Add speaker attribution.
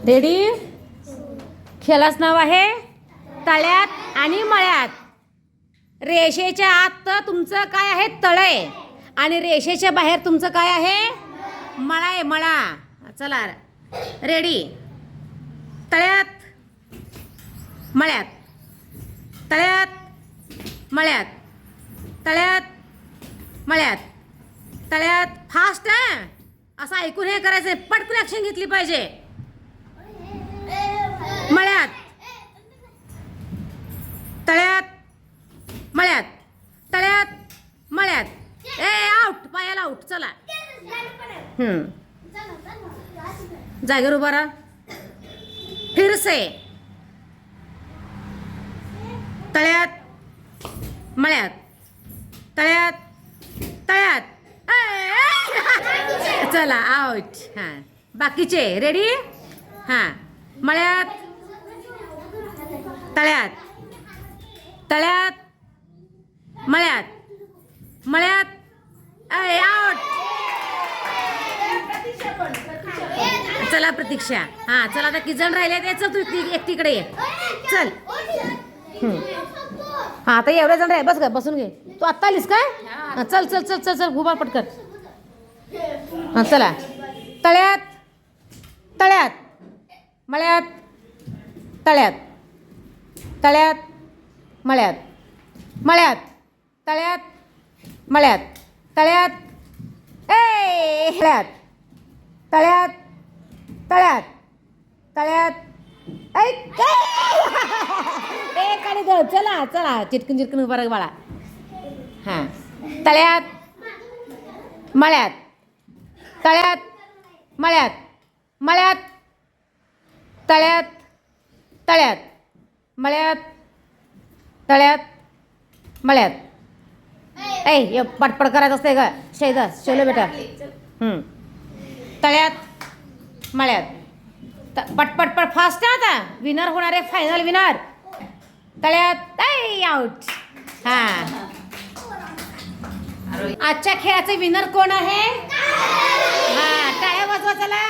Speaker 1: Ready? खेळाचं नाव आहे तळ्यात आणि मळ्यात. रेषेच्या आत तुमचं काय आहे? तळे. आणि रेषेच्या बाहेर तुमचं काय आहे? मळा आहे, मळा. चला रेडी? तळ्यात मळ्यात, तळ्यात मळ्यात, तळ्यात मळ्यात, तळ्यात. फास्ट आहे असं ऐकून हे करायचं, पटकन ॲक्शन घेतली पाहिजे. मळ्यात, तळ्यात मळ्यात, तळ्यात मळ्यात. ए आउट, पायाला आउट. चला जागेवर उभा राहा. फिर से तळ्यात मळ्यात, तळ्यात तळ्यात. चला आउट. हां बाकीचे रेडी? हां मळ्यात, तळ्यात, तळ्यात मळ्यात, मळ्यात. आउट. चला प्रतीक्षा. हां चला आता किती जण राहिले ते? चल तू एकटीकडे ये. चल. हां आता एवढे जण राहिले. बस का, बसून घे. तू आत्ता आलीस काय? चल चल चल चल चल उभा पटकन. हां चला. तळ्यात, तळ्यात मळ्यात, तळ्यात, तळ्यात मळ्यात, मळ्यात, तळ्यात मळ्यात, तळ्यात. तळ्यात, तळ्यात, तळ्यात, तळ्यात. एक आणि दोन. चला चला चिटकन चिटकन उभा राहा बाळा. हां तळ्यात मळ्यात, तळ्यात मळ्यात, मळ्यात, तळ्यात, तळ्यात मळ्यात, तळ्यात मळ्यात. ये पटपट करायचं असते का शैदा? चलो बेटा. तळ्यात मळ्यात, पटपट फास्ट आहे. आता विनर होणार आहे, फायनल विनर. तळ्यात. आउट. हां आजच्या खेळाचे विनर कोण आहे? हां टाळ्या वाजवा चला.